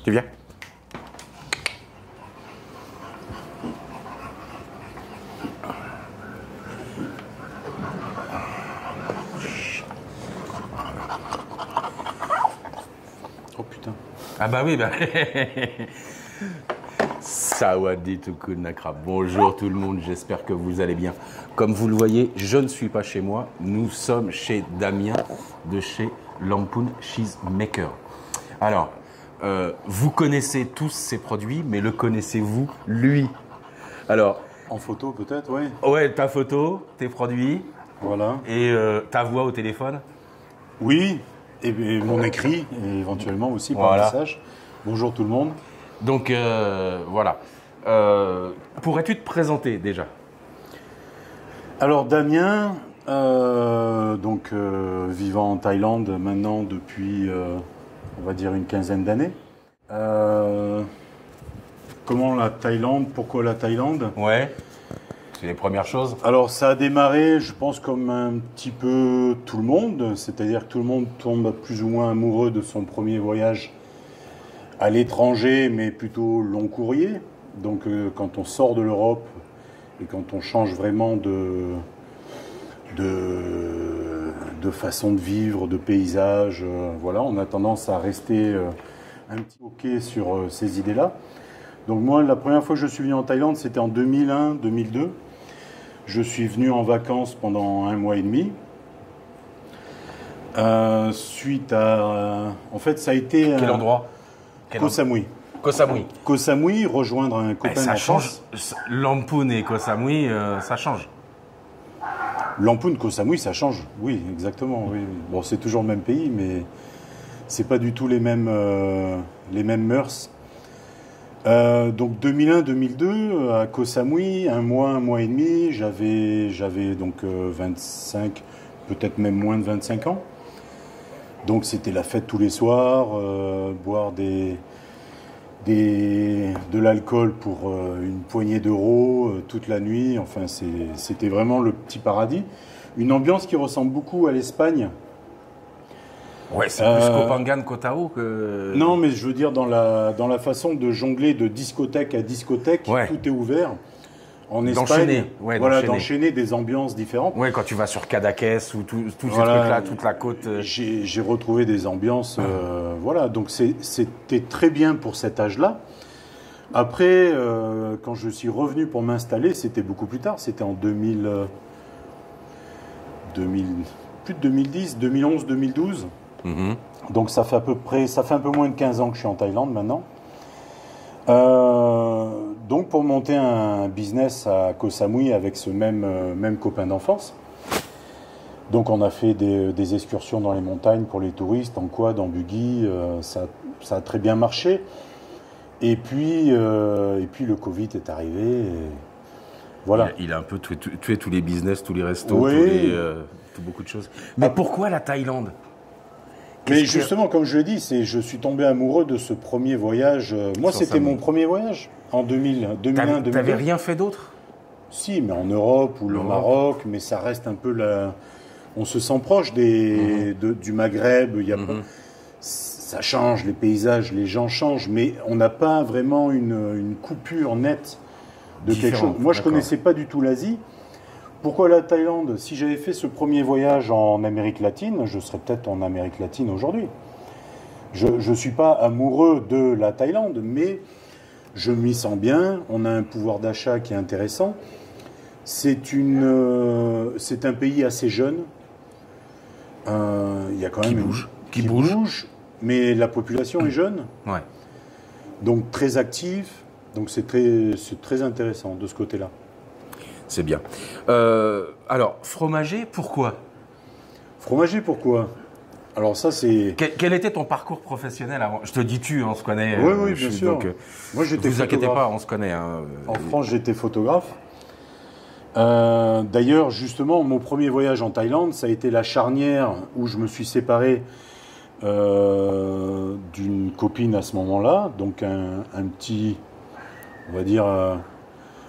Tu viens? Oh putain. Ah bah oui, bah... Sawadee Toukoun Nakra. Bonjour tout le monde, j'espère que vous allez bien. Comme vous le voyez, je ne suis pas chez moi. Nous sommes chez Damien de chez Lampoon Cheesemaker. Alors, vous connaissez tous ces produits, mais le connaissez-vous, lui? Alors, En photo peut-être, oui. ouais, ta photo, tes produits Voilà. et ta voix au téléphone. Oui, et mon écrit, et éventuellement aussi par Voilà. message. Bonjour tout le monde. Donc, voilà. Pourrais-tu te présenter déjà? Alors Damien, vivant en Thaïlande maintenant depuis, on va dire, une quinzaine d'années. Comment la Thaïlande? Pourquoi la Thaïlande? Ouais, c'est les premières choses. Alors ça a démarré, je pense, comme un petit peu tout le monde, c'est-à-dire que tout le monde tombe plus ou moins amoureux de son premier voyage à l'étranger, mais plutôt long courrier. Donc quand on sort de l'Europe et quand on change vraiment de façon de vivre, de paysage, voilà, on a tendance à rester un petit bloqué sur ces idées-là. Donc moi, la première fois que je suis venu en Thaïlande, c'était en 2001-2002. Je suis venu en vacances pendant 1 mois et demi. Suite à... en fait, ça a été... Quel endroit? Koh Samui. Koh Samui. Koh Samui, rejoindre un copain Ça d'enfance. change. Lampoon et Koh Samui, ça change. Lampoon, Koh Samui, ça change. Oui, exactement. Oui. Bon, c'est toujours le même pays, mais c'est pas du tout les mêmes mœurs. Donc 2001-2002, à Koh Samui, 1 mois et demi, j'avais donc 25, peut-être même moins de 25 ans. Donc c'était la fête tous les soirs, boire de l'alcool pour une poignée d'euros toute la nuit. Enfin, c'était vraiment le petit paradis. Une ambiance qui ressemble beaucoup à l'Espagne. Ouais, c'est plus Kopangan, Koh Tao que... Non, mais je veux dire, dans la façon de jongler de discothèque à discothèque, Ouais. tout est ouvert. En Espagne, D'enchaîner, ouais, voilà, d'enchaîner. d'enchaîner des ambiances différentes. Ouais, quand tu vas sur Cadaqués ou tous ces Voilà. trucs-là, toute la côte... J'ai retrouvé des ambiances, voilà, donc c'était très bien pour cet âge-là. Après, quand je suis revenu pour m'installer, c'était beaucoup plus tard, c'était en 2000, plus de 2010, 2011, 2012. Mhm. Donc ça fait un peu moins de 15 ans que je suis en Thaïlande maintenant. Donc pour monter un business à Koh Samui avec ce même copain d'enfance. Donc on a fait des excursions dans les montagnes pour les touristes, en quad, en buggy, ça a très bien marché. Et puis le Covid est arrivé. Et voilà. Il a un peu tué tous les business, tous les restos, Oui. beaucoup de choses. Mais pourquoi la Thaïlande? Mais justement, comme je l'ai dit, je suis tombé amoureux de ce premier voyage. Moi, Sur c'était Samui. mon premier voyage en 2001, 2002. T'avais rien fait d'autre? Si, mais en Europe ou le Maroc, mais ça reste un peu la... On se sent proche du Maghreb. Il y a pas... Ça change, les paysages, les gens changent, mais on n'a pas vraiment une coupure nette de quelque chose. Moi, je ne connaissais pas du tout l'Asie. Pourquoi la Thaïlande? Si j'avais fait ce premier voyage en Amérique latine, je serais peut-être en Amérique latine aujourd'hui. Je ne suis pas amoureux de la Thaïlande, mais je m'y sens bien. On a un pouvoir d'achat qui est intéressant. C'est un pays assez jeune. Il y a quand même qui bouge. Mais la population est jeune. Ouais. Donc très active. Donc c'est très intéressant de ce côté-là. C'est bien. Alors, fromager, pourquoi? Fromager, pourquoi? Alors ça, c'est... Quel était ton parcours professionnel avant? Je te dis on se connaît. Oui, bien sûr. Donc, moi, j'étais vous inquiétez photographe. pas, on se connaît. Hein. En France, j'étais photographe. D'ailleurs, justement, mon premier voyage en Thaïlande, ça a été la charnière où je me suis séparé d'une copine à ce moment-là. Donc un petit, on va dire...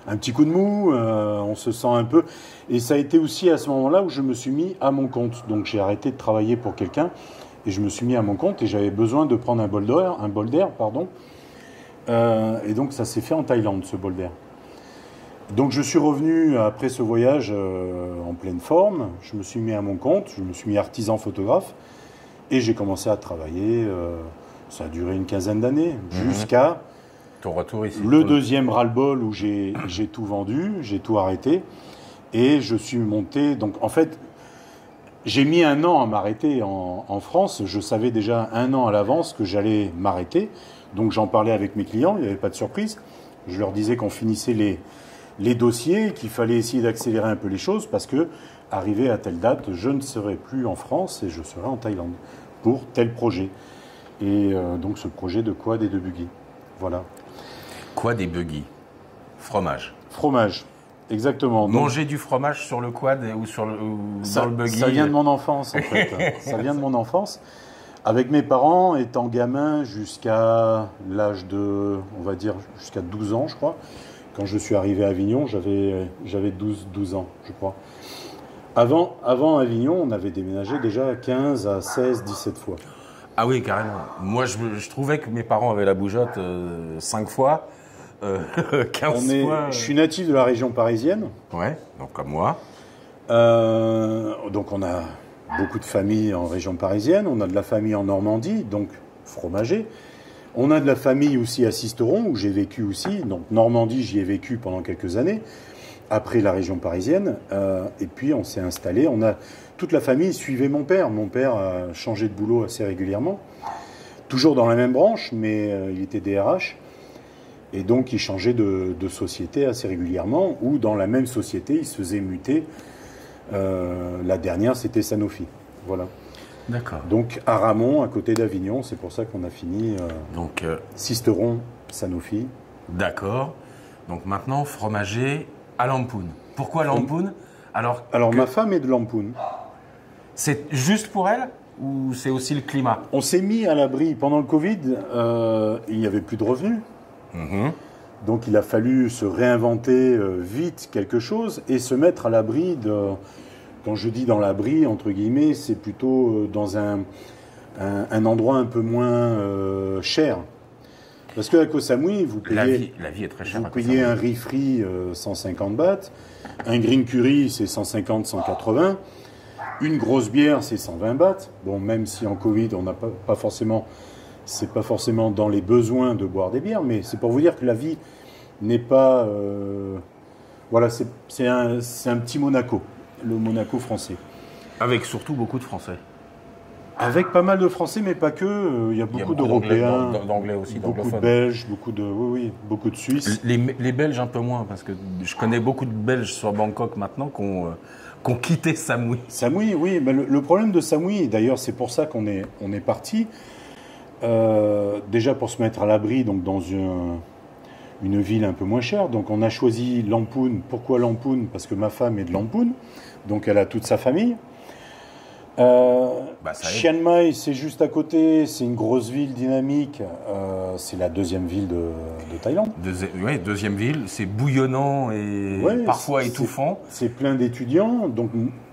un petit coup de mou, on se sent un peu... Et ça a été aussi à ce moment-là où je me suis mis à mon compte. Donc j'ai arrêté de travailler pour quelqu'un Et je me suis mis à mon compte et j'avais besoin de prendre un bol d'air, pardon. Et donc ça s'est fait en Thaïlande, ce bol d'air. Donc je suis revenu après ce voyage en pleine forme. Je me suis mis à mon compte, je me suis mis artisan photographe et j'ai commencé à travailler. Ça a duré une quinzaine d'années jusqu'à ton retour ici. Le deuxième ras-le-bol où j'ai tout vendu, j'ai tout arrêté et je suis monté. Donc en fait, j'ai mis 1 an à m'arrêter en France. Je savais déjà 1 an à l'avance que j'allais m'arrêter. Donc j'en parlais avec mes clients, il n'y avait pas de surprise. Je leur disais qu'on finissait les dossiers, qu'il fallait essayer d'accélérer un peu les choses parce que, arrivé à telle date, je ne serai plus en France et je serai en Thaïlande pour tel projet. Et donc ce projet de quad et de buggy. Voilà. Quad et buggy. Fromage. Fromage, exactement. Donc, manger du fromage sur le quad ou dans le buggy. Ça vient de mon enfance en fait. Ça vient de mon enfance. Avec mes parents, étant gamin jusqu'à l'âge de, on va dire, jusqu'à 12 ans, je crois. Quand je suis arrivé à Avignon, j'avais 12 ans, je crois. Avant Avignon, on avait déménagé déjà 15 à 16, 17 fois. Ah oui, carrément. Moi, je trouvais que mes parents avaient la bougeotte 5 fois, 15 fois. Je suis natif de la région parisienne. Ouais, donc comme moi. Donc on a beaucoup de familles en région parisienne. On a de la famille en Normandie, donc fromager. On a de la famille aussi à Sisteron, où j'ai vécu aussi. Donc Normandie, j'y ai vécu pendant quelques années, après la région parisienne. Et puis on s'est installé. Toute la famille suivait mon père. Mon père a changé de boulot assez régulièrement. Toujours dans la même branche, mais il était DRH. Et donc il changeait de société assez régulièrement, ou dans la même société, il se faisait muter. La dernière, c'était Sanofi. Voilà. D'accord. Donc à Ramon, à côté d'Avignon, c'est pour ça qu'on a fini Sisteron, Sanofi. D'accord. Donc maintenant, fromager à Lamphun. Pourquoi Lamphun? Alors ma femme est de Lamphun. C'est juste pour elle ou c'est aussi le climat? On s'est mis à l'abri. Pendant le Covid, il n'y avait plus de revenus. Donc il a fallu se réinventer vite quelque chose et se mettre à l'abri de... Quand je dis dans l'abri, entre guillemets, c'est plutôt dans un endroit un peu moins cher. Parce qu'à Koh Samui, vous payez, la vie est très chère. vous payez un riz frit 150 bahts, un green curry c'est 150, 180, une grosse bière c'est 120 bahts. Bon, même si en Covid on n'a pas forcément, c'est pas forcément dans les besoins de boire des bières, mais c'est pour vous dire que la vie n'est pas, voilà, c'est un petit Monaco. Le Monaco français. Avec surtout beaucoup de Français. Avec pas mal de Français, mais pas que. Il y a beaucoup d'Européens, d'Anglais aussi, beaucoup de Belges, beaucoup de Suisses. Les Belges un peu moins, parce que je connais beaucoup de Belges sur Bangkok maintenant qui ont quitté Samui. Samui, oui. Mais le problème de Samui, et d'ailleurs c'est pour ça qu'on est parti, déjà pour se mettre à l'abri, donc dans une ville un peu moins chère. Donc on a choisi Lamphun. Pourquoi Lamphun? Parce que ma femme est de Lamphun, donc elle a toute sa famille. Chiang Mai, c'est juste à côté, c'est une grosse ville dynamique, c'est la deuxième ville de Thaïlande. Deuxième ville, c'est bouillonnant et parfois étouffant. C'est plein d'étudiants, donc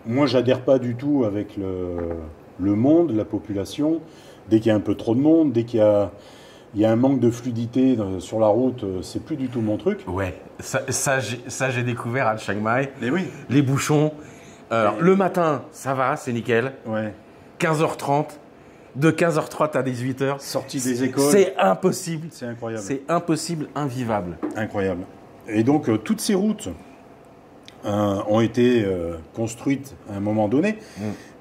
moi j'adhère pas du tout avec le monde, la population. Dès qu'il y a un peu trop de monde, dès qu'il y a un manque de fluidité sur la route, c'est plus du tout mon truc. Ouais, ça j'ai découvert à Chiang Mai. Mais oui. Les bouchons. Alors, le matin, ça va, c'est nickel. Ouais. 15h30, de 15h30 à 18h. Sortie des écoles. C'est impossible. C'est incroyable. C'est impossible, invivable. Incroyable. Et donc, toutes ces routes ont été construites à un moment donné.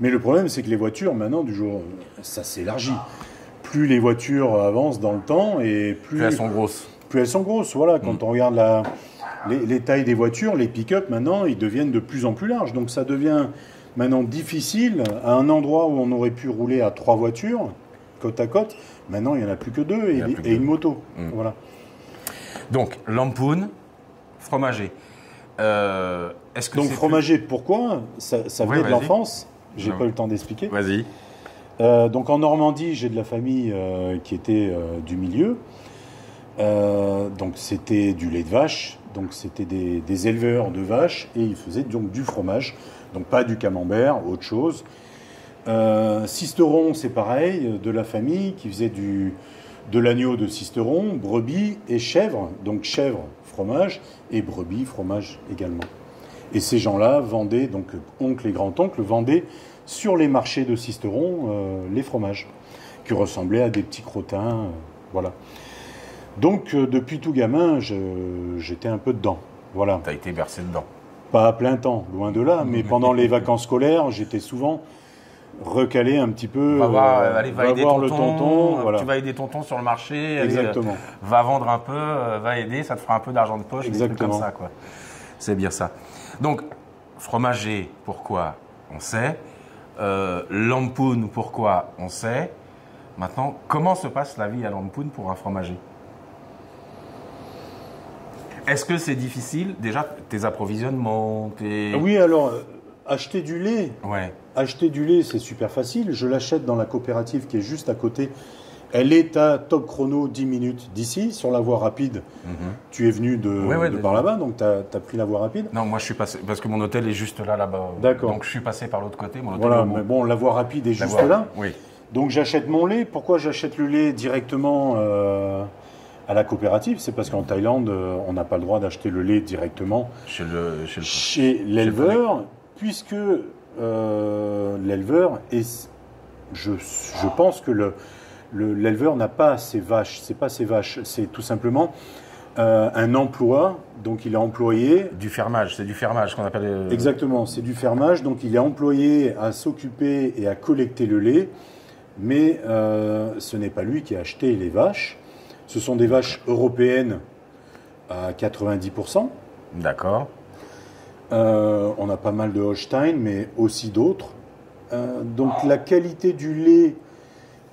Mais le problème, c'est que les voitures, maintenant, du jour, ça s'élargit. Plus les voitures avancent dans le temps et plus elles sont grosses. Plus elles sont grosses, voilà. Quand on regarde les tailles des voitures, les pick-up, maintenant, ils deviennent de plus en plus larges. Donc ça devient maintenant difficile. À un endroit où on aurait pu rouler à 3 voitures, côte à côte, maintenant, il n'y en a plus que 2 et une moto. Voilà. Donc, Lamphun, fromager. Donc, fromager, pourquoi? Ça venait de l'enfance. J'ai pas eu le temps d'expliquer. Vas-y. Donc, en Normandie, j'ai de la famille qui était du milieu. Donc c'était du lait de vache, donc c'était des éleveurs de vaches et ils faisaient donc du fromage, donc pas du camembert, autre chose. Sisteron, c'est pareil, de la famille qui faisait de l'agneau de Sisteron, brebis et chèvre. Donc chèvre, fromage, et brebis, fromage également. Et ces gens-là vendaient, donc oncle et grand-oncle, vendaient sur les marchés de Sisteron les fromages, qui ressemblaient à des petits crottins. Voilà. Donc depuis tout gamin, j'étais un peu dedans. Voilà. T'as été bercé dedans. Pas à plein temps, loin de là, mais pendant les vacances scolaires, j'étais souvent recalé un petit peu. Va voir le tonton. Voilà. Tu vas aider tonton sur le marché. Exactement. Va vendre un peu, va aider, ça te fera un peu d'argent de poche. Exactement. Des trucs comme ça, quoi. C'est bien ça. Donc, fromager, pourquoi? On sait. Lampoon, pourquoi? On sait. Maintenant, comment se passe la vie à Lampoon pour un fromager? Est-ce que c'est difficile? Déjà, tes approvisionnements, Oui, alors, acheter du lait. Ouais. Acheter du lait, c'est super facile. Je l'achète dans la coopérative qui est juste à côté. Elle est à top chrono 10 minutes d'ici, sur la voie rapide. Tu es venu de par là-bas, donc tu as pris la voie rapide. Non, moi je suis passé, parce que mon hôtel est juste là-bas. D'accord. Donc je suis passé par l'autre côté. Mon hôtel voilà, mais bon, la voie rapide est juste là. Oui. Donc j'achète mon lait. Pourquoi j'achète le lait directement à la coopérative? C'est parce qu'en Thaïlande, on n'a pas le droit d'acheter le lait directement chez l'éleveur, puisque l'éleveur est... Je pense que l'éleveur n'a pas ses vaches. C'est pas ses vaches, c'est tout simplement un emploi. Donc il est employé. Du fermage, c'est du fermage qu'on appelle. Exactement, c'est du fermage. Donc il est employé à s'occuper et à collecter le lait. Mais ce n'est pas lui qui a acheté les vaches. Ce sont des vaches européennes à 90%. D'accord. On a pas mal de Holstein, mais aussi d'autres. Donc la qualité du lait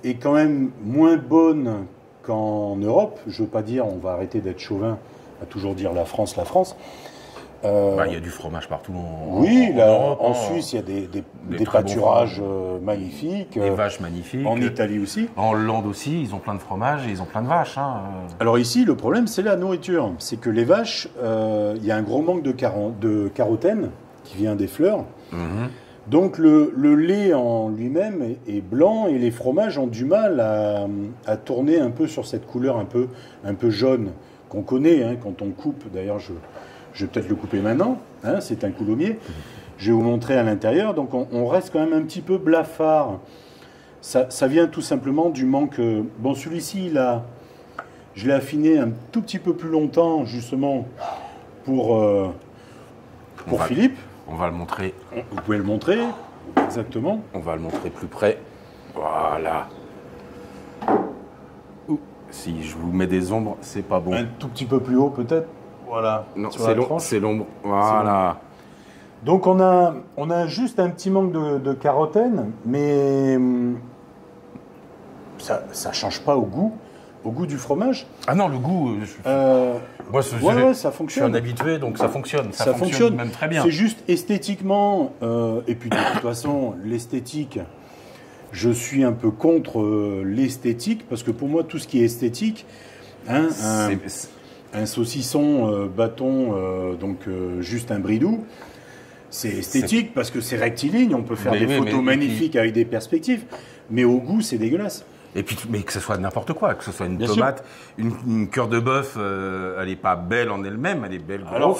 est quand même moins bonne qu'en Europe. Je ne veux pas dire, on va arrêter d'être chauvin à toujours dire la France, la France. Il y a du fromage partout en Europe, en Europe, Suisse, il y a des pâturages magnifiques. Des vaches magnifiques. En Italie aussi. En Hollande aussi, ils ont plein de fromages et ils ont plein de vaches. Alors ici, le problème, c'est la nourriture. C'est que les vaches, il y a un gros manque de carotène qui vient des fleurs. Donc le lait en lui-même est blanc et les fromages ont du mal à tourner un peu sur cette couleur un peu jaune qu'on connaît quand on coupe. D'ailleurs, je vais peut-être le couper maintenant. C'est un coulommiers. Je vais vous montrer à l'intérieur. Donc on reste quand même un petit peu blafard. Ça vient tout simplement du manque... Bon, celui-ci, je l'ai affiné un tout petit peu plus longtemps, justement, pour Philippe. On va le montrer. Vous pouvez le montrer, exactement. On va le montrer plus près. Voilà. Si je vous mets des ombres, c'est pas bon. Un tout petit peu plus haut, peut-être. Voilà. Non, c'est l'ombre. Voilà. Donc on a juste un petit manque de carotène, mais ça ne change pas au goût du fromage. Ah non, le goût... Moi, ça fonctionne. Je suis un habitué, donc ça fonctionne. Ça fonctionne même très bien. C'est juste esthétiquement, et puis de toute façon, l'esthétique, je suis un peu contre l'esthétique, parce que pour moi, tout ce qui est esthétique, un saucisson bâton, juste un bridou, c'est esthétique parce que c'est rectiligne, on peut faire des photos magnifiques avec des perspectives, mais au goût, c'est dégueulasse. Et puis, mais que ce soit n'importe quoi, que ce soit une tomate, une cœur de bœuf, elle n'est pas belle en elle-même, elle est belle grosse. Alors,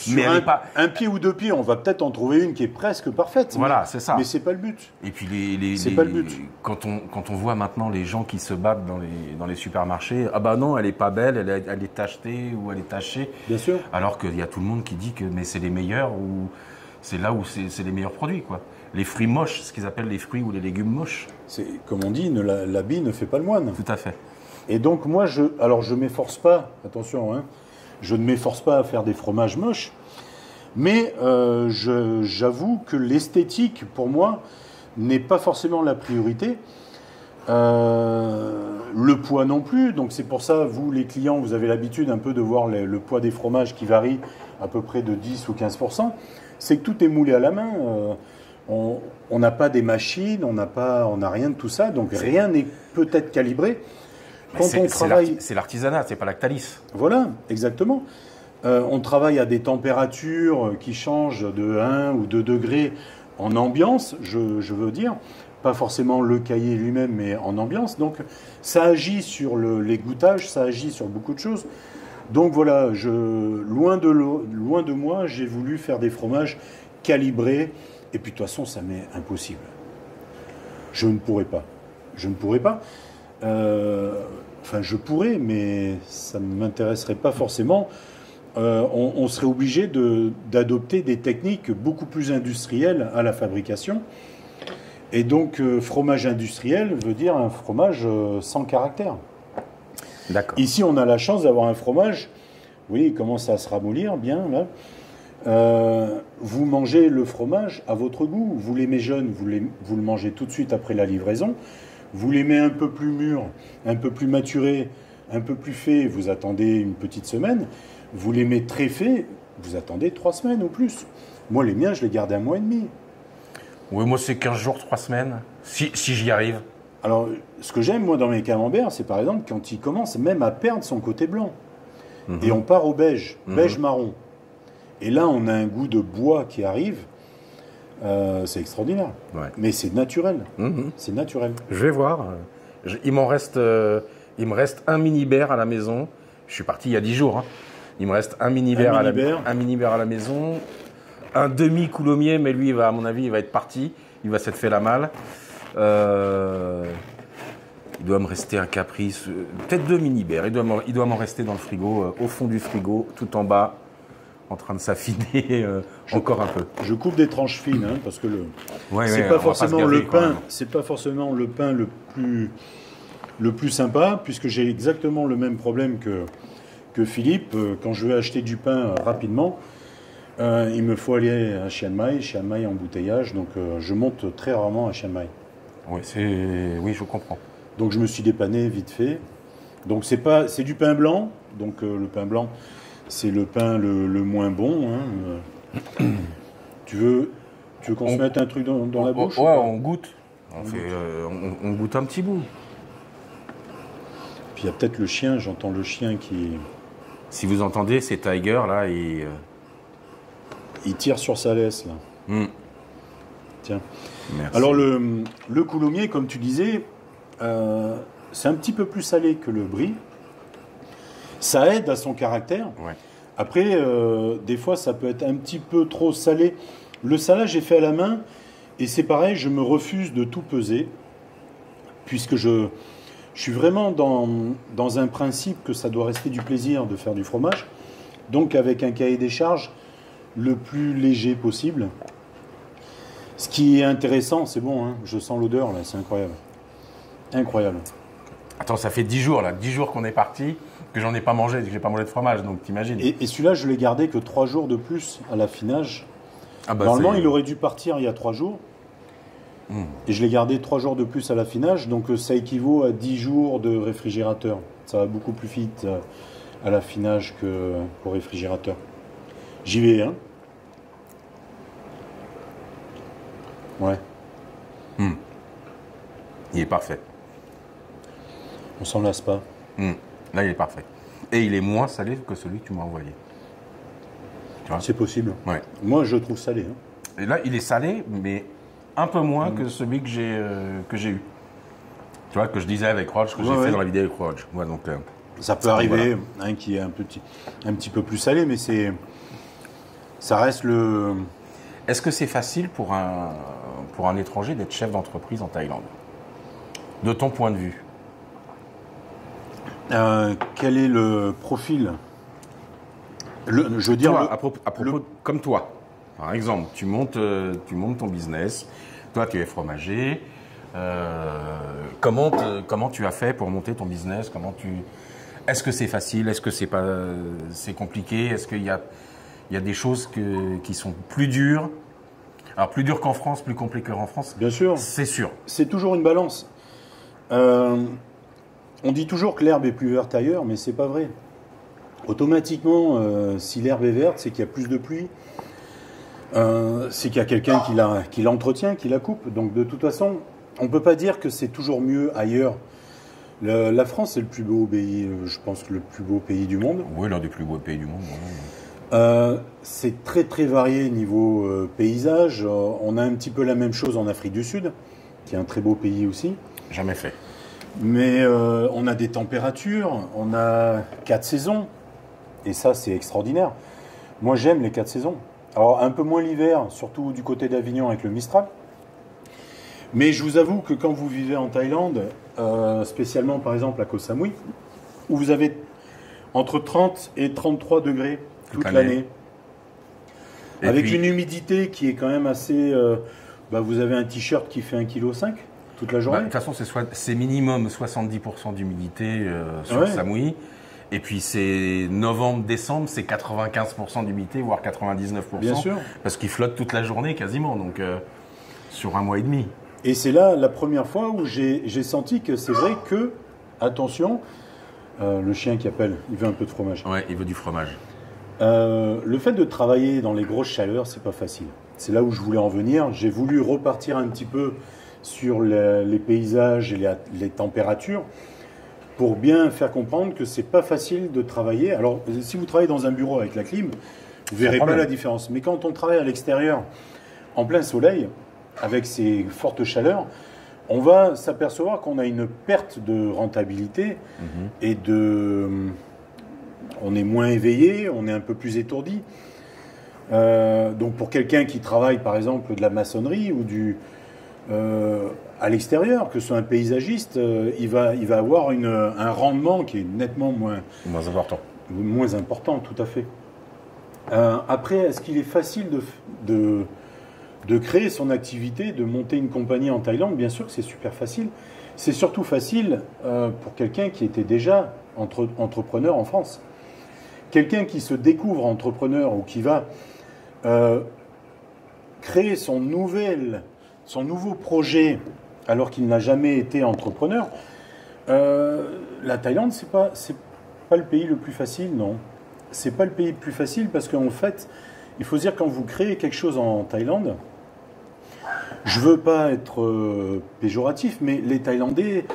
mais elle est pas... un pied ou deux pieds, on va peut-être en trouver une qui est presque parfaite. Voilà, c'est ça. Mais c'est pas le but. Et puis c'est pas le but. Quand on voit maintenant les gens qui se battent dans les supermarchés, ah bah non, elle est pas belle, elle est tachetée ou elle est tachée. Bien sûr. Alors qu'il y a tout le monde qui dit que mais c'est les meilleurs ou c'est là où c'est les meilleurs produits, quoi. Les fruits moches, ce qu'ils appellent les fruits ou les légumes moches. C'est comme on dit, l'habit ne fait pas le moine. Tout à fait. Et donc moi, je m'efforce pas, attention, je ne m'efforce pas à faire des fromages moches, mais j'avoue que l'esthétique, pour moi, n'est pas forcément la priorité. Le poids non plus, donc c'est pour ça, vous les clients, vous avez l'habitude un peu de voir le poids des fromages qui varie à peu près de 10 ou 15%. C'est que tout est moulé à la main. On n'a pas des machines, on n'a rien de tout ça, donc rien n'est peut-être calibré. Quand on travaille, c'est l'artisanat, c'est pas Lactalis. Voilà, exactement. On travaille à des températures qui changent de 1 ou 2 degrés en ambiance, je veux dire. pas forcément le cahier lui-même, mais en ambiance. Donc ça agit sur les goûtages, ça agit sur beaucoup de choses. Donc voilà, loin de moi, j'ai voulu faire des fromages calibrés. Et puis de toute façon, ça m'est impossible. Je ne pourrais pas. Je ne pourrais pas. Enfin, je pourrais, mais ça ne m'intéresserait pas forcément. On serait obligé d'adopter des techniques beaucoup plus industrielles à la fabrication. Et donc, fromage industriel veut dire un fromage sans caractère. D'accord. Ici, on a la chance d'avoir un fromage. Vous voyez, il commence à se ramollir bien, là. Vous mangez le fromage à votre goût. Vous l'aimez jeune, vous le mangez tout de suite après la livraison. Vous l'aimez un peu plus mûr, un peu plus maturé, un peu plus fait, vous attendez une petite semaine. Vous l'aimez très fait, vous attendez 3 semaines ou plus. Moi, les miens, je les garde 1 mois et demi. Oui, moi, c'est 15 jours, 3 semaines, si j'y arrive. Alors, ce que j'aime, moi, dans mes camemberts, c'est par exemple quand il commence même à perdre son côté blanc. Et on part au beige, beige-marron. Et là, on a un goût de bois qui arrive. C'est extraordinaire. Ouais. Mais c'est naturel. C'est naturel. Je vais voir. Il me reste 1 mini-bear à la maison. Je suis parti il y a 10 jours. Hein. Il me reste un mini-bear à la maison. Un demi-coulommier, mais lui, à mon avis, il va être parti. Il va s'être fait la malle. Il doit me rester un caprice. Peut-être 2 mini-bears. Il doit m'en rester dans le frigo, au fond du frigo, tout en bas, en train de s'affiner encore un peu. Je coupe des tranches fines, hein, parce que c'est pas forcément le pain. C'est pas forcément le pain le plus sympa, puisque j'ai exactement le même problème que Philippe. Quand je veux acheter du pain rapidement, il me faut aller à Chiang Mai embouteillage, donc je monte très rarement à Chiang Mai. Oui, je comprends. Donc je me suis dépanné vite fait. Donc c'est du pain blanc, donc le pain blanc, c'est le pain le moins bon. Hein. Tu veux qu'on se mette un truc dans la bouche? Ouais, on goûte. On goûte un petit bout. Puis il y a peut-être le chien, j'entends le chien qui... Si vous entendez, c'est Tiger, là, il tire sur sa laisse, là. Tiens. Merci. Alors le coulommiers, comme tu disais, c'est un petit peu plus salé que le brie. Ça aide à son caractère. Ouais. Après, des fois, ça peut être un petit peu trop salé. Le salage est fait à la main, et c'est pareil, je me refuse de tout peser, puisque je suis vraiment dans un principe que ça doit rester du plaisir de faire du fromage. Donc avec un cahier des charges le plus léger possible. Ce qui est intéressant, c'est bon, hein, je sens l'odeur là, c'est incroyable. Incroyable. Attends, ça fait 10 jours là, 10 jours qu'on est parti, que j'en ai pas mangé, que j'ai pas mangé de fromage, donc t'imagines. Et celui-là, je l'ai gardé que 3 jours de plus à l'affinage. Ah bah normalement, il aurait dû partir il y a 3 jours. Et je l'ai gardé 3 jours de plus à l'affinage, donc ça équivaut à 10 jours de réfrigérateur. Ça va beaucoup plus vite à l'affinage qu'au réfrigérateur. J'y vais, hein. Ouais. Il est parfait. On s'en lasse pas. Là, il est parfait. Et il est moins salé que celui que tu m'as envoyé. Tu vois ? C'est possible. Ouais. Moi, je le trouve salé. Hein. Et là, il est salé, mais un peu moins que celui que j'ai eu. Tu vois, que je disais avec Roach, que j'ai fait dans la vidéo avec Roach. Ouais, donc, ça peut arriver, hein, qui est un petit peu plus salé, mais ça reste le... Est-ce que c'est facile pour un étranger d'être chef d'entreprise en Thaïlande? De ton point de vue? Quel est le profil? Je veux dire... Toi, à propos comme toi, par exemple, tu montes ton business, toi tu es fromager, comment tu as fait pour monter ton business? Est-ce que c'est facile? Est-ce que c'est compliqué? Est-ce qu'il y a des choses qui sont plus dures? Alors plus dures qu'en France, plus compliquées qu'en France? Bien sûr. C'est sûr. C'est toujours une balance. On dit toujours que l'herbe est plus verte ailleurs, mais c'est pas vrai. Automatiquement, si l'herbe est verte, c'est qu'il y a plus de pluie. C'est qu'il y a quelqu'un qui l'entretient, qui la coupe. Donc de toute façon, on ne peut pas dire que c'est toujours mieux ailleurs. La France, c'est le plus beau pays, je pense que le plus beau pays du monde. Oui, l'un des plus beaux pays du monde. C'est très très varié niveau paysage. On a un petit peu la même chose en Afrique du Sud. qui est un très beau pays aussi. Jamais fait. Mais on a des températures, on a 4 saisons, et ça c'est extraordinaire. Moi j'aime les 4 saisons. Alors un peu moins l'hiver, surtout du côté d'Avignon avec le Mistral. Mais je vous avoue que quand vous vivez en Thaïlande, spécialement par exemple à Koh Samui, où vous avez entre 30 et 33 degrés toute l'année, avec une humidité qui est quand même assez... vous avez un t-shirt qui fait 1,5 kg toute la journée. De toute façon, c'est minimum 70% d'humidité sur Samui. Et puis c'est novembre-décembre, c'est 95% d'humidité, voire 99%. Bien sûr. Parce qu'il flotte toute la journée quasiment, donc sur un mois et demi. Et c'est là la première fois où j'ai senti que c'est vrai que, attention, le chien qui appelle, il veut un peu de fromage. Ouais, il veut du fromage. Le fait de travailler dans les grosses chaleurs, c'est pas facile. C'est là où je voulais en venir. J'ai voulu repartir un petit peu sur les paysages et les températures pour bien faire comprendre que c'est pas facile de travailler. Alors, si vous travaillez dans un bureau avec la clim, vous verrez pas la différence. Mais quand on travaille à l'extérieur, en plein soleil, avec ces fortes chaleurs, on va s'apercevoir qu'on a une perte de rentabilité et on est moins éveillé, on est un peu plus étourdi. Donc pour quelqu'un qui travaille par exemple de la maçonnerie ou à l'extérieur, que ce soit un paysagiste, il va avoir un rendement qui est nettement moins important. Moins important, tout à fait. Après, est-ce qu'il est facile de créer son activité, de monter une compagnie en Thaïlande? Bien sûr que c'est super facile. C'est surtout facile pour quelqu'un qui était déjà entrepreneur en France. Quelqu'un qui se découvre entrepreneur ou qui va créer son nouveau projet alors qu'il n'a jamais été entrepreneur, la Thaïlande, c'est pas le pays le plus facile, non. C'est pas le pays le plus facile parce qu'en fait, il faut se dire quand vous créez quelque chose en Thaïlande, je veux pas être péjoratif, mais les Thaïlandais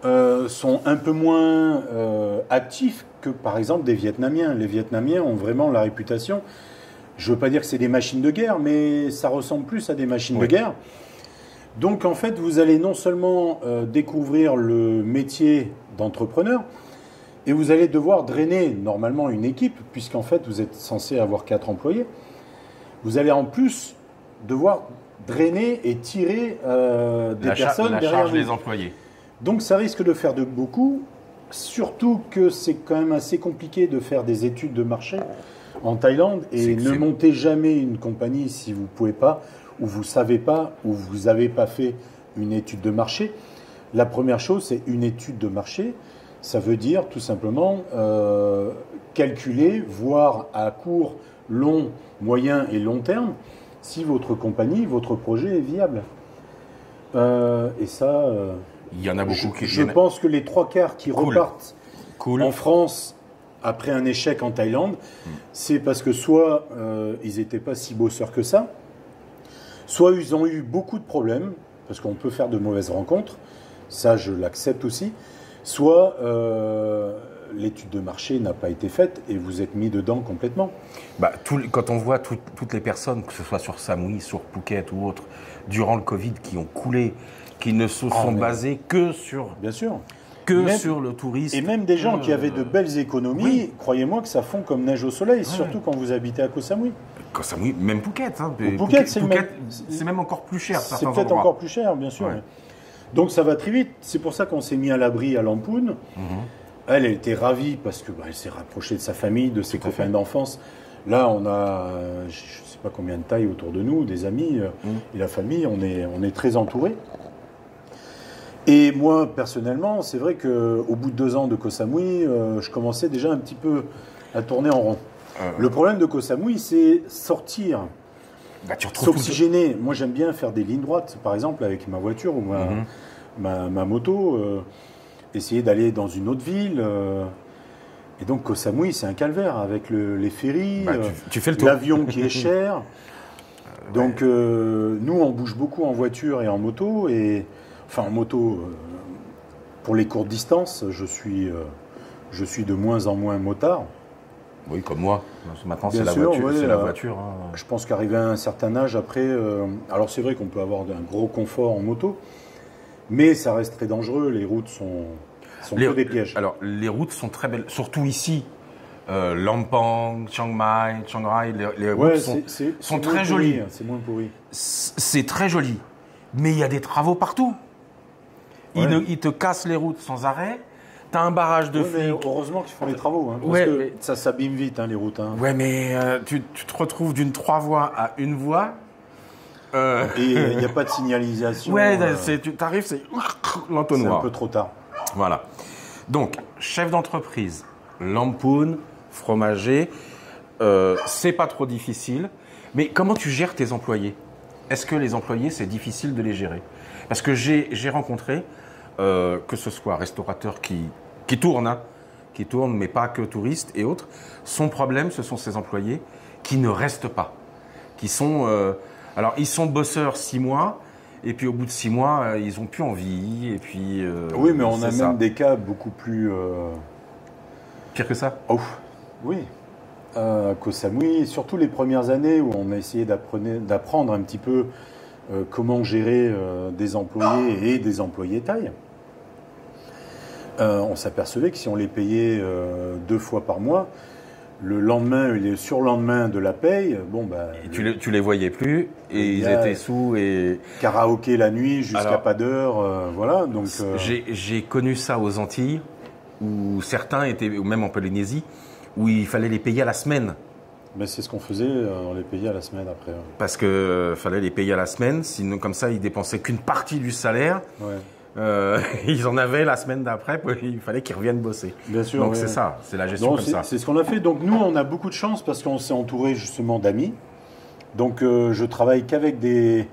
sont un peu moins actifs que par exemple des Vietnamiens. Les Vietnamiens ont vraiment la réputation, je veux pas dire que c'est des machines de guerre, mais ça ressemble plus à des machines de guerre. Donc en fait, vous allez non seulement découvrir le métier d'entrepreneur, et vous allez devoir drainer normalement une équipe, puisqu'en fait vous êtes censé avoir 4 employés. Vous allez en plus devoir drainer et tirer des personnes derrière charge vous. des employés. Donc ça risque de faire de beaucoup, surtout que c'est quand même assez compliqué de faire des études de marché en Thaïlande, et ne montez jamais une compagnie si vous ne pouvez pas, ou vous ne savez pas, ou vous n'avez pas fait une étude de marché. La première chose, c'est une étude de marché. Ça veut dire tout simplement calculer, voir à court, long, moyen et long terme, si votre compagnie, votre projet est viable. Et ça, il y en a beaucoup je pense que les 3/4 qui repartent en France après un échec en Thaïlande, c'est parce que soit ils n'étaient pas si bosseurs que ça, soit ils ont eu beaucoup de problèmes, parce qu'on peut faire de mauvaises rencontres, ça je l'accepte aussi, soit l'étude de marché n'a pas été faite et vous êtes mis dedans complètement. Quand on voit toutes les personnes, que ce soit sur Samui, sur Phuket ou autre, durant le Covid, qui ont coulé, qui ne se sont basées que sur... Bien sûr. Sur le tourisme. Et même des gens qui avaient de belles économies, croyez-moi que ça fond comme neige au soleil, surtout quand vous habitez à Koh Samui. Koh Samui, même Phuket. Phuket, c'est même encore plus cher. C'est peut-être encore plus cher, bien sûr. Ouais. Donc ça va très vite. C'est pour ça qu'on s'est mis à l'abri à Lamphun. Elle était ravie parce que elle s'est rapprochée de sa famille, de ses copains d'enfance. Là, on a, je ne sais pas combien de tailles autour de nous, des amis et la famille. On est très entourés. Et moi, personnellement, c'est vrai qu'au bout de 2 ans de Koh Samui, je commençais déjà un petit peu à tourner en rond. Le problème de Koh Samui, c'est sortir, s'oxygéner. Moi, j'aime bien faire des lignes droites, par exemple, avec ma voiture ou ma moto, essayer d'aller dans une autre ville. Et donc, Koh Samui, c'est un calvaire avec les ferries, tu fais le tour. L'avion qui est cher. Donc, nous, on bouge beaucoup en voiture et en moto. Enfin, en moto, pour les courtes distances, je suis de moins en moins motard. Oui, comme moi. Maintenant, Bien c'est la sûr, voiture. oui, C'est la voiture, hein. Je pense qu'arrivé à un certain âge, après, alors c'est vrai qu'on peut avoir un gros confort en moto, mais ça reste très dangereux. Les routes sont que des pièges. Alors, les routes sont très belles, surtout ici. Lampang, Chiang Mai, Chiang Rai, les routes sont très jolies. C'est moins pourri. C'est très joli. Mais il y a des travaux partout. Ouais. Ils te cassent les routes sans arrêt. Tu as un barrage de Mais flics. heureusement qu'ils font les travaux, hein, parce Ouais, que mais- ça s'abîme vite, hein, les routes. Hein. Ouais, mais tu te retrouves d'une 3 voies à une voie. Et il n'y a pas de signalisation. Ouais, tu arrives, c'est c'est un l'entonnoir. peu trop tard. Voilà. Donc, chef d'entreprise, lampoon, fromager, c'est pas trop difficile. Mais comment tu gères tes employés? Est-ce que les employés, c'est difficile de les gérer? Parce que j'ai rencontré, que ce soit restaurateur qui tourne, hein, qui tourne, mais pas que touristes et autres, son problème, ce sont ses employés qui ne restent pas. Qui sont, alors, ils sont bosseurs 6 mois, et puis au bout de 6 mois, ils n'ont plus envie, et puis... Oui, mais on a c'est ça. même des cas beaucoup plus... Pire que ça? Oh, oui. Qu'au Samui, surtout les premières années où on a essayé d'apprendre un petit peu comment gérer des employés et des employés taille. On s'apercevait que si on les payait 2 fois par mois, le lendemain et le surlendemain de la paye, bon bah, Et tu les voyais plus, et Il ils y a- étaient sous, et... karaoké la nuit jusqu'à Alors, pas d'heure, voilà. Donc J'ai connu ça aux Antilles, où certains étaient, ou même en Polynésie, où il fallait les payer à la semaine. mais c'est ce qu'on faisait, on les payait à la semaine après. Parce que fallait les payer à la semaine, sinon comme ça, ils dépensaient qu'une partie du salaire. Ouais. Ils en avaient la semaine d'après, il fallait qu'ils reviennent bosser. Bien sûr. Donc ouais. c'est ça, c'est la gestion Donc, comme ça. c'est ce qu'on a fait. Donc nous, on a beaucoup de chance parce qu'on s'est entouré justement d'amis. Donc je travaille qu'avec des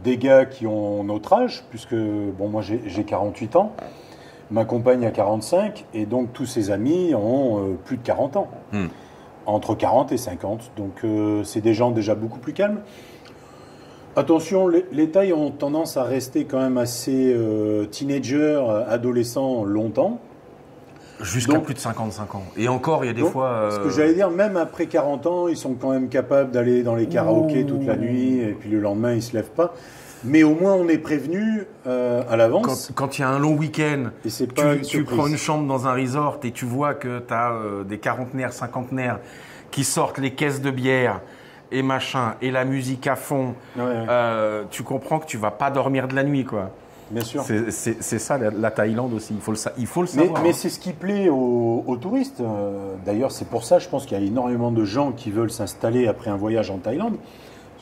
gars qui ont notre âge, puisque bon, moi j'ai 48 ans, ma compagne a 45, et donc tous ses amis ont plus de 40 ans, entre 40 et 50. Donc c'est des gens déjà beaucoup plus calmes. Attention, les tailles ont tendance à rester quand même assez teenagers, adolescents longtemps. Jusqu'à Donc- plus de 55 ans. Et encore, il y a des Donc, fois... Ce que j'allais dire, même après 40 ans, ils sont quand même capables d'aller dans les karaokés toute la nuit, et puis le lendemain, ils ne se lèvent pas. Mais au moins, on est prévenu à l'avance. Quand il y a un long week-end, Et c'est pas une tu surprise. prends une chambre dans un resort et tu vois que tu as des quarantenaires, cinquantenaires qui sortent les caisses de bière et machin, et la musique à fond, Ouais, ouais. tu comprends que tu vas pas dormir de la nuit, quoi. Bien sûr. C'est ça la Thaïlande aussi, il faut le savoir. Mais hein. c'est ce qui plaît aux touristes. D'ailleurs, c'est pour ça, je pense qu'il y a énormément de gens qui veulent s'installer après un voyage en Thaïlande.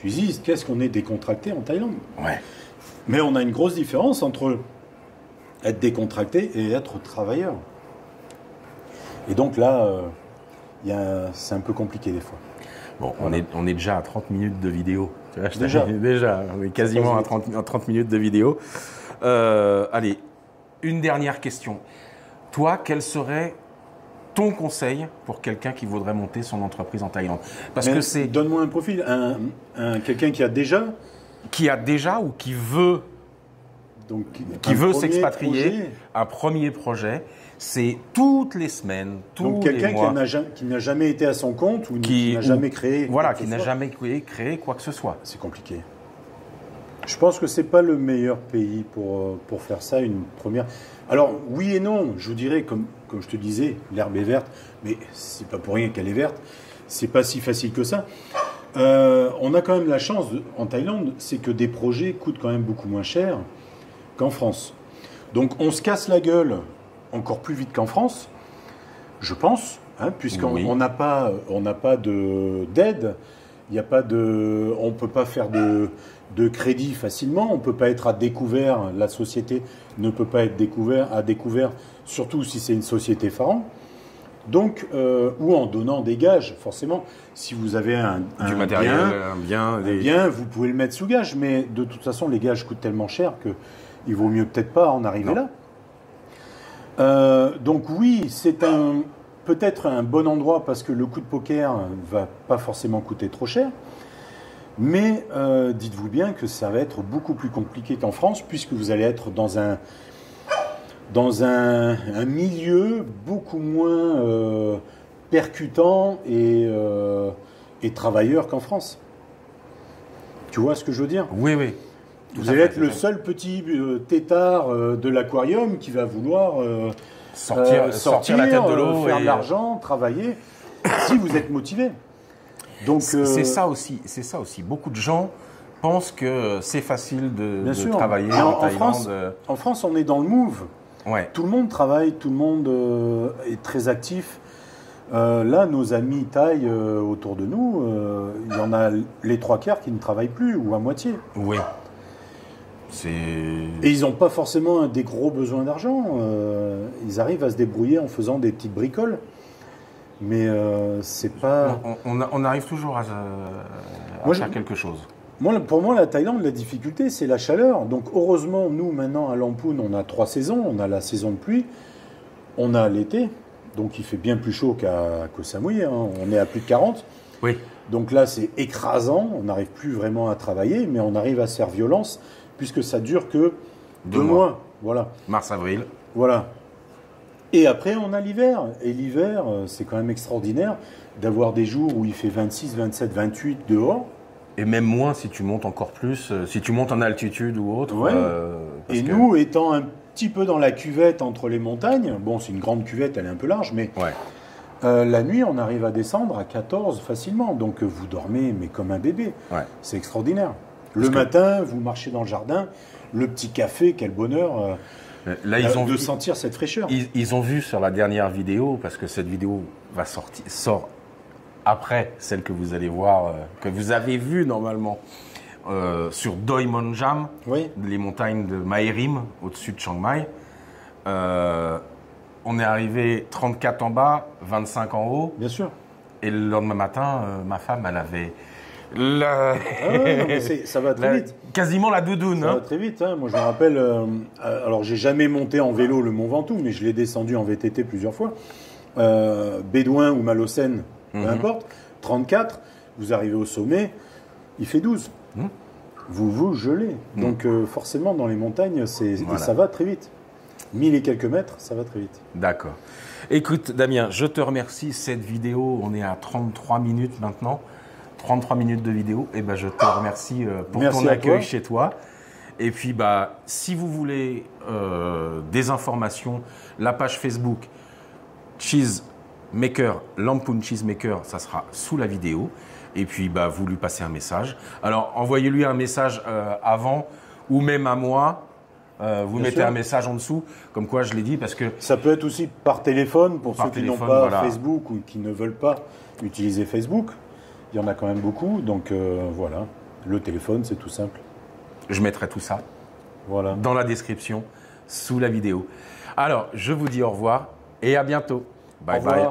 Ils se disent, qu'est-ce qu'on est décontracté en Thaïlande? Ouais. Mais on a une grosse différence entre être décontracté et être travailleur. Et donc là, c'est un peu compliqué des fois. Bon, on est déjà à 30 minutes de vidéo. Tu vois, Déjà on est quasiment à 30 minutes de vidéo. Allez, une dernière question. Toi, quel serait ton conseil pour quelqu'un qui voudrait monter son entreprise en Thaïlande? Parce Mais que c'est donne-moi un profil, quelqu'un qui a déjà, qui a déjà ou qui veut donc qui un veut premier s'expatrier, projet. un premier projet, c'est toutes les semaines, tous Donc les quelqu'un mois, qui n'a jamais été à son compte ou qui n'a jamais créé. Voilà, quoi que qui ce n'a soit. jamais créé quoi que ce soit. C'est compliqué. Je pense que c'est pas le meilleur pays pour faire ça, une première. Alors oui et non, je vous dirais, comme je te disais, l'herbe est verte, mais c'est pas pour rien qu'elle est verte. C'est pas si facile que ça. On a quand même la chance en Thaïlande, c'est que des projets coûtent quand même beaucoup moins cher qu'en France. Donc on se casse la gueule encore plus vite qu'en France, je pense, hein, puisqu'on Oui. on n'a pas d'aide, il y a pas de, on peut pas faire de crédit facilement, on peut pas être à découvert, la société ne peut pas être à découvert, surtout si c'est une société phare. Donc, ou en donnant des gages, forcément. Si vous avez Du matériel, un bien, vous pouvez le mettre sous gage, mais de toute façon, les gages coûtent tellement cher qu'il vaut mieux peut-être pas en arriver Non. là. Donc oui, c'est peut-être un bon endroit parce que le coup de poker va pas forcément coûter trop cher. Mais dites-vous bien que ça va être beaucoup plus compliqué qu'en France, puisque vous allez être dans un milieu beaucoup moins percutant et travailleur qu'en France. Tu vois ce que je veux dire? Oui, oui. Vous allez être le seul petit tétard de l'aquarium qui va vouloir sortir la tête de l'eau, faire de l'argent, travailler, si vous êtes motivé. Donc c'est ça aussi. Beaucoup de gens pensent que c'est facile de travailler en Thaïlande. En France, on est dans le move. Ouais. Tout le monde travaille, tout le monde est très actif. Là, nos amis thaïs autour de nous, il y en a les 3/4 qui ne travaillent plus ou à moitié. Oui. Et ils n'ont pas forcément des gros besoins d'argent. Ils arrivent à se débrouiller en faisant des petites bricoles. Mais c'est pas... On arrive toujours à faire quelque chose. Pour moi, la Thaïlande, la difficulté, c'est la chaleur. Donc heureusement, nous, maintenant, à Lamphun, on a 3 saisons. On a la saison de pluie, on a l'été. Donc il fait bien plus chaud qu'à Koh Samui. Hein. On est à plus de 40. Oui. Donc là, c'est écrasant. On n'arrive plus vraiment à travailler, mais on arrive à se faire violence, puisque ça dure que 2 mois. Voilà. Mars-avril. Voilà. Et après, on a l'hiver. Et l'hiver, c'est quand même extraordinaire d'avoir des jours où il fait 26, 27, 28 dehors. Et même moins si tu montes encore plus, si tu montes en altitude ou autre. Ouais. Nous, étant un petit peu dans la cuvette entre les montagnes, bon, c'est une grande cuvette, elle est un peu large, mais la nuit, on arrive à descendre à 14 facilement. Donc, vous dormez, mais comme un bébé. Ouais. C'est extraordinaire. Le matin, vous marchez dans le jardin, le petit café, quel bonheur là, ils ont de sentir cette fraîcheur. Ils ont vu sur la dernière vidéo, parce que cette vidéo sort après celle que vous allez voir, que vous avez vue normalement sur Doi Monjam, les montagnes de Mae Rim, au-dessus de Chiang Mai. On est arrivé 34 en bas, 25 en haut. Bien sûr. Et le lendemain matin, ma femme, elle avait ça va très vite. Quasiment la doudoune. Ça va très vite. Hein. Moi, je me rappelle, alors j'ai jamais monté en vélo le Mont Ventoux, mais je l'ai descendu en VTT plusieurs fois. Bédouin ou Malocène, peu importe, 34, vous arrivez au sommet, il fait 12. Vous gelez. Donc forcément, dans les montagnes, et ça va très vite. 1000 et quelques mètres, ça va très vite. D'accord. Écoute, Damien, je te remercie. Cette vidéo, on est à 33 minutes maintenant. 33 minutes de vidéo. Et ben, je te remercie pour ton accueil chez toi. Et puis, si vous voulez des informations, la page Facebook Cheesemaker, Lamphun Cheesemaker, ça sera sous la vidéo. Et puis, vous lui passez un message. Alors, envoyez-lui un message avant ou même à moi. Vous mettez un message en dessous, comme quoi je l'ai dit, parce que... Ça peut être aussi par téléphone, pour ceux qui n'ont pas Facebook ou qui ne veulent pas utiliser Facebook. Il y en a quand même beaucoup, donc voilà. Le téléphone, c'est tout simple. Je mettrai tout ça dans la description, sous la vidéo. Alors, je vous dis au revoir et à bientôt. Bye bye.